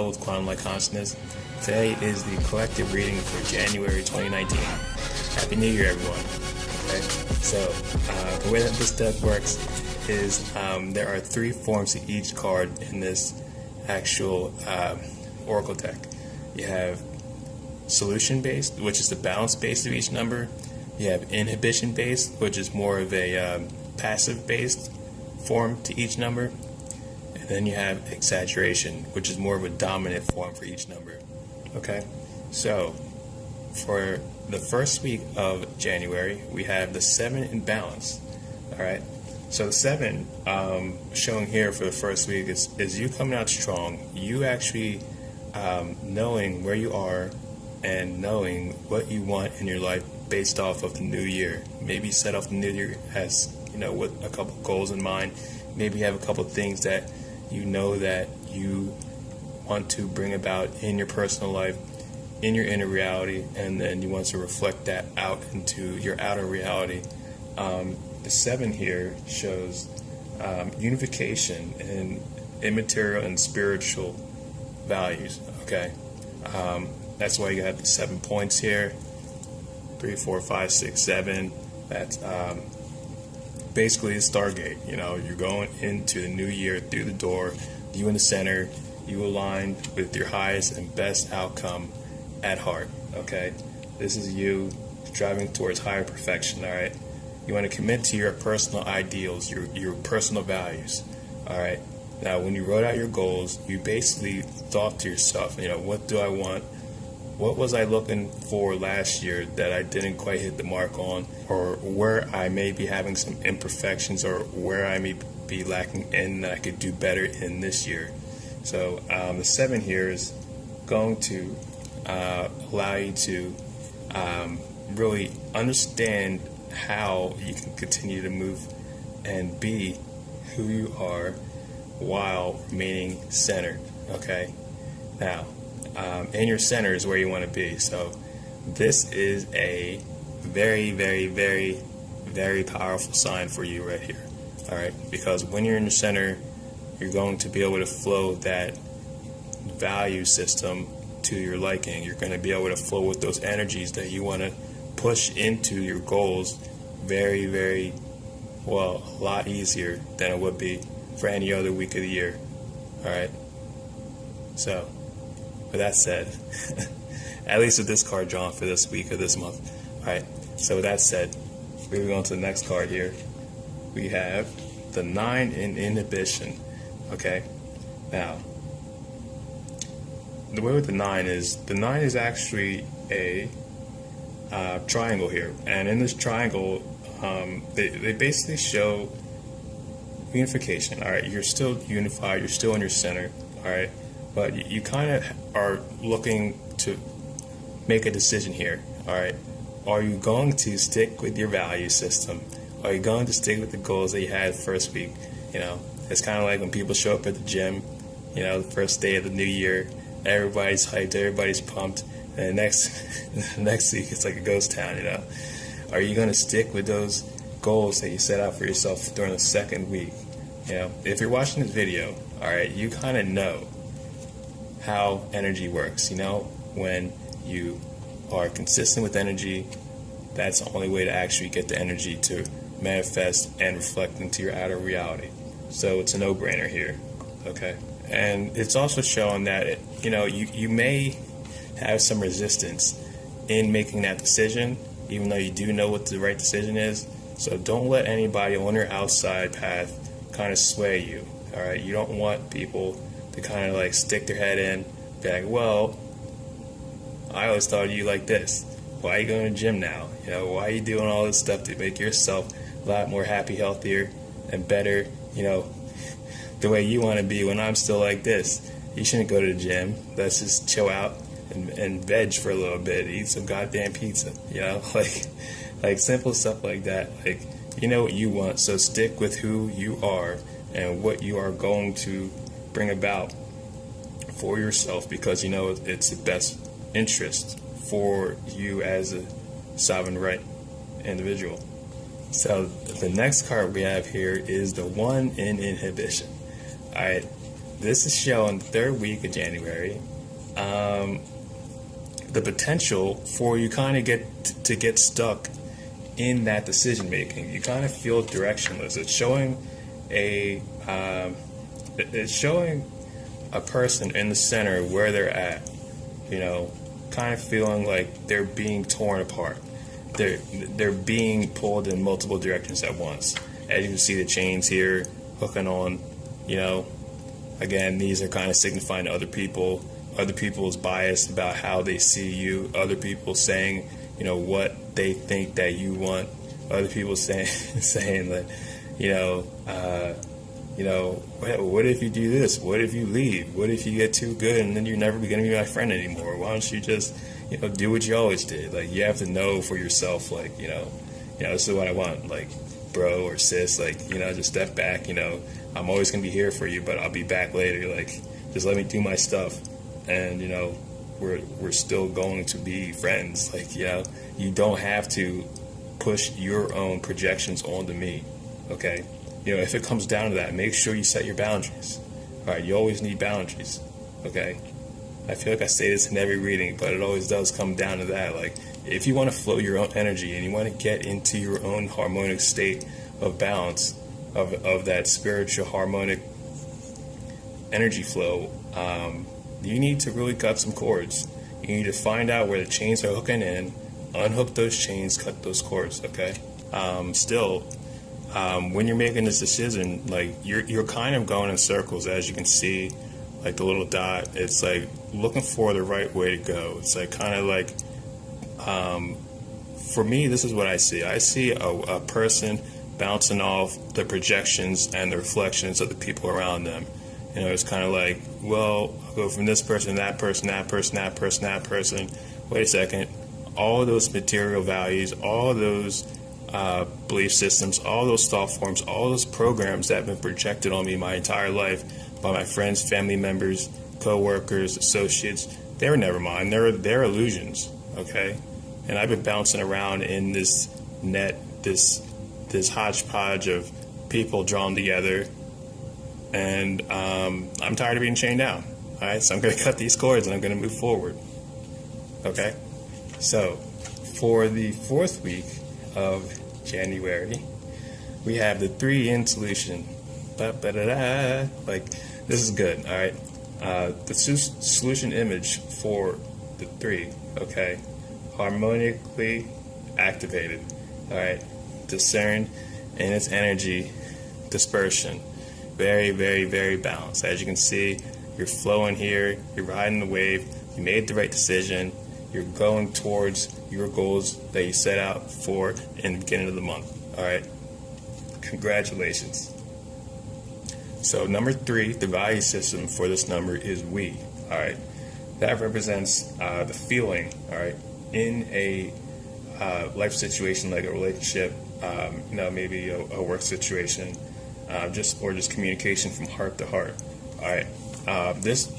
Hello with Quantum Light Consciousness. Today is the collective reading for January 2019. Happy New Year, everyone. Okay, so the way that this deck works is there are 3 forms to each card in this actual oracle deck. You have solution-based, which is the balance base of each number. You have inhibition-based, which is more of a passive-based form to each number. And then you have exaggeration, which is more of a dominant form for each number. Okay, so for the first week of January, we have the 7 in balance. All right, so the 7 shown here for the first week is you coming out strong. You actually knowing where you are and knowing what you want in your life based off of the new year. Maybe set off the new year as, with a couple goals in mind. Maybe you have a couple things that you know that you want to bring about in your personal life, in your inner reality, and then you want to reflect that out into your outer reality. The 7 here shows unification in immaterial and spiritual values. Okay, that's why you have the 7 points here. 3, 4, 5, 6, 7. That's basically a Stargate. You're going into the new year through the door. You in the center. You aligned with your highest and best outcome at heart. Okay, this is you driving towards higher perfection. All right, you want to commit to your personal ideals, your personal values. All right. Now, when you wrote out your goals, you basically thought to yourself, what do I want? What was I looking for last year that I didn't quite hit the mark on, or where I may be having some imperfections, or where I may be lacking in that I could do better in this year? So the 7 here is going to allow you to really understand how you can continue to move and be who you are while remaining centered. Okay, now in your center is where you want to be. So this is a very, very, very, very powerful sign for you right here. All right, because when you're in the center, you're going to be able to flow that value system to your liking. You're going to be able to flow with those energies that you want to push into your goals very, very well, a lot easier than it would be for any other week of the year. All right, so with that said, at least with this card drawn for this week or this month. All right, so with that said, we're going to the next card here. We have the 9 in inhibition. Okay, now the way with the 9 is actually a triangle here, and in this triangle they basically show unification. All right, you're still unified, you're still in your center. All right, but you kind of are looking to make a decision here. All right, are you going to stick with your value system? Are you going to stick with the goals that you had first week? It's kind of like when people show up at the gym, the first day of the new year, everybody's hyped, everybody's pumped, and the next week it's like a ghost town. Are you going to stick with those goals that you set out for yourself during the second week? If you're watching this video, all right, you kind of know how energy works. When you are consistent with energy, that's the only way to actually get the energy to manifest and reflect into your outer reality. So it's a no-brainer here. Okay, and it's also showing that you may have some resistance in making that decision, even though you do know what the right decision is. So don't let anybody on your outside path kind of sway you. All right, you don't want people to kind of like stick their head in, be like, well, I always thought of you like this. Why are you going to the gym now? Why are you doing all this stuff to make yourself a lot more happy, healthier, and better, the way you want to be when I'm still like this? You shouldn't go to the gym. Let's just chill out and veg for a little bit, eat some goddamn pizza, like simple stuff like that. Like, you know what you want, so stick with who you are and what you are going to bring about for yourself, because it's the best interest for you as a sovereign right individual. So the next card we have here is the 1 in inhibition. Alright, this is showing the third week of January. The potential for you kind of get stuck in that decision making. You kind of feel directionless. It's showing a person in the center where they're at. Kind of feeling like they're being torn apart. They're being pulled in multiple directions at once. As you can see, the chains here hooking on. Again, these are kind of signifying to other people. Other people's bias about how they see you. Other people saying, what they think that you want. Other people saying that, what if you do this? What if you leave? What if you get too good and then you're never going to be my friend anymore? Why don't you just, do what you always did? Like, you have to know for yourself, like, this is what I want. Like, bro or sis, like, just step back. I'm always going to be here for you, but I'll be back later. Like, just let me do my stuff. And, we're still going to be friends. Like, you don't have to push your own projections onto me, okay? If it comes down to that, make sure you set your boundaries. All right, you always need boundaries, okay? I feel like I say this in every reading, but it always does come down to that. Like, if you want to flow your own energy and you want to get into your own harmonic state of balance, of that spiritual harmonic energy flow, you need to really cut some cords. You need to find out where the chains are hooking in, unhook those chains, cut those cords, okay? When you're making this decision, like, you're kind of going in circles, as you can see, like the little dot. It's like looking for the right way to go. It's like kind of like, for me, this is what I see. I see a person bouncing off the projections and the reflections of the people around them. It's kind of like, well, I'll go from this person, that person, that person, that person, that person. Wait a second. All of those material values, all of those belief systems, all those thought forms, all those programs that have been projected on me my entire life by my friends, family members, co-workers, associates, they were never mine. They're illusions, okay? And I've been bouncing around in this net, this hodgepodge of people drawn together. And I'm tired of being chained down. All right, so I'm going to cut these cords and I'm going to move forward. Okay? So, for the fourth week of January, we have the 3-in solution. Like, this is good. All right? The solution image for the 3, okay? Harmonically activated. All right? Discerned in its energy dispersion. Very, very, very balanced. As you can see, you're flowing here, you're riding the wave, you made the right decision, you're going towards your goals that you set out for in the beginning of the month. All right? Congratulations. So number 3, the value system for this number is we. All right? That represents the feeling, all right, in a life situation like a relationship, maybe a work situation, just communication from heart to heart. All right, this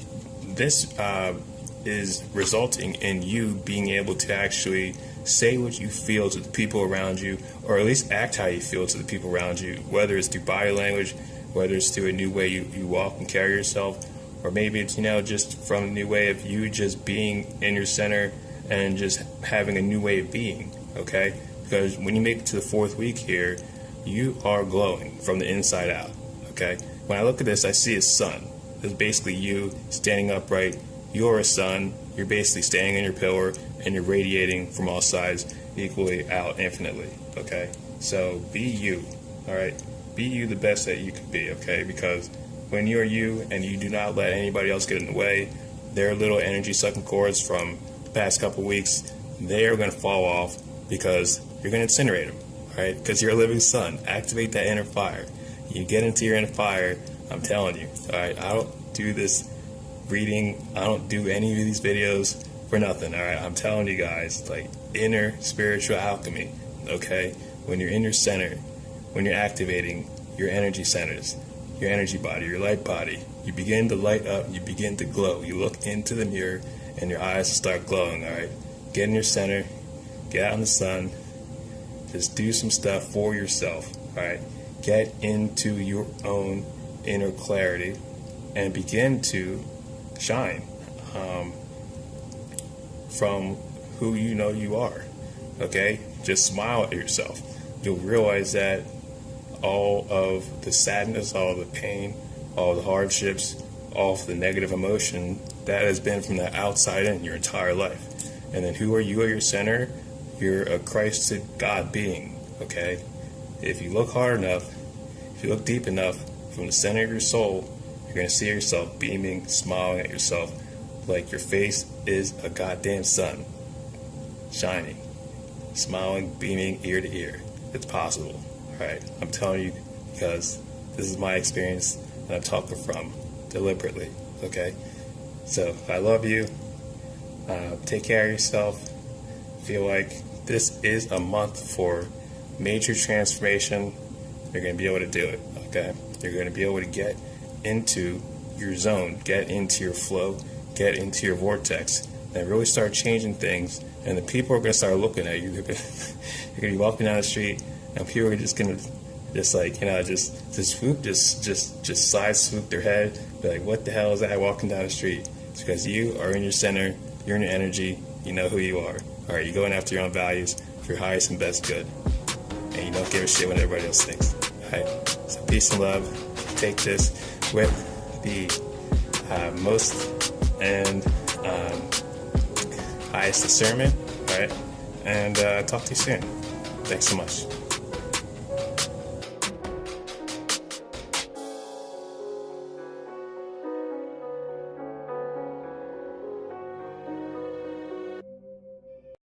is resulting in you being able to actually say what you feel to the people around you, or at least act how you feel to the people around you, whether it's through body language, whether it's through a new way you walk and carry yourself, or maybe it's just from a new way of you just being in your center and just having a new way of being. Okay, because when you make it to the 4th week here, you are glowing from the inside out, okay? When I look at this, I see a sun. It's basically you standing upright. You're a sun. You're basically standing in your pillar, and you're radiating from all sides equally out infinitely, okay? So be you, all right? Be you the best that you can be, okay? Because when you're you and you do not let anybody else get in the way, their little energy-sucking cords from the past couple weeks, they are going to fall off because you're going to incinerate them. Right? Because you're a living sun. Activate that inner fire. You get into your inner fire, I'm telling you. All right? I don't do this reading. I don't do any of these videos for nothing. All right? I'm telling you guys, like, inner spiritual alchemy. Okay? When you're in your center, when you're activating your energy centers, your energy body, your light body, you begin to light up, you begin to glow. You look into the mirror and your eyes start glowing. All right? Get in your center, get out in the sun. Just do some stuff for yourself, all right? Get into your own inner clarity and begin to shine from who you know you are. Okay? Just smile at yourself. You'll realize that all of the sadness, all of the pain, all the hardships, all of the negative emotion that has been from the outside in your entire life. And then who are you at your center? You're a Christed God being. Okay? If you look hard enough, if you look deep enough from the center of your soul, you're going to see yourself beaming, smiling at yourself like your face is a goddamn sun, shining, smiling, beaming ear to ear. It's possible, right? I'm telling you because this is my experience and I'm talking from deliberately, okay? So I love you. Take care of yourself. Feel like this is a month for major transformation. You're going to be able to do it, okay? You're going to be able to get into your zone, get into your flow, get into your vortex, and really start changing things. And the people are going to start looking at you. You're going to be walking down the street, and people are just going to just swoop, just side swoop their head, be like, what the hell is that walking down the street? It's because you are in your center, you're in your energy, you know who you are. All right, you're going after your own values for your highest and best good, and you don't give a shit what everybody else thinks. All right, so peace and love. Take this with the most and highest discernment, all right? And talk to you soon. Thanks so much.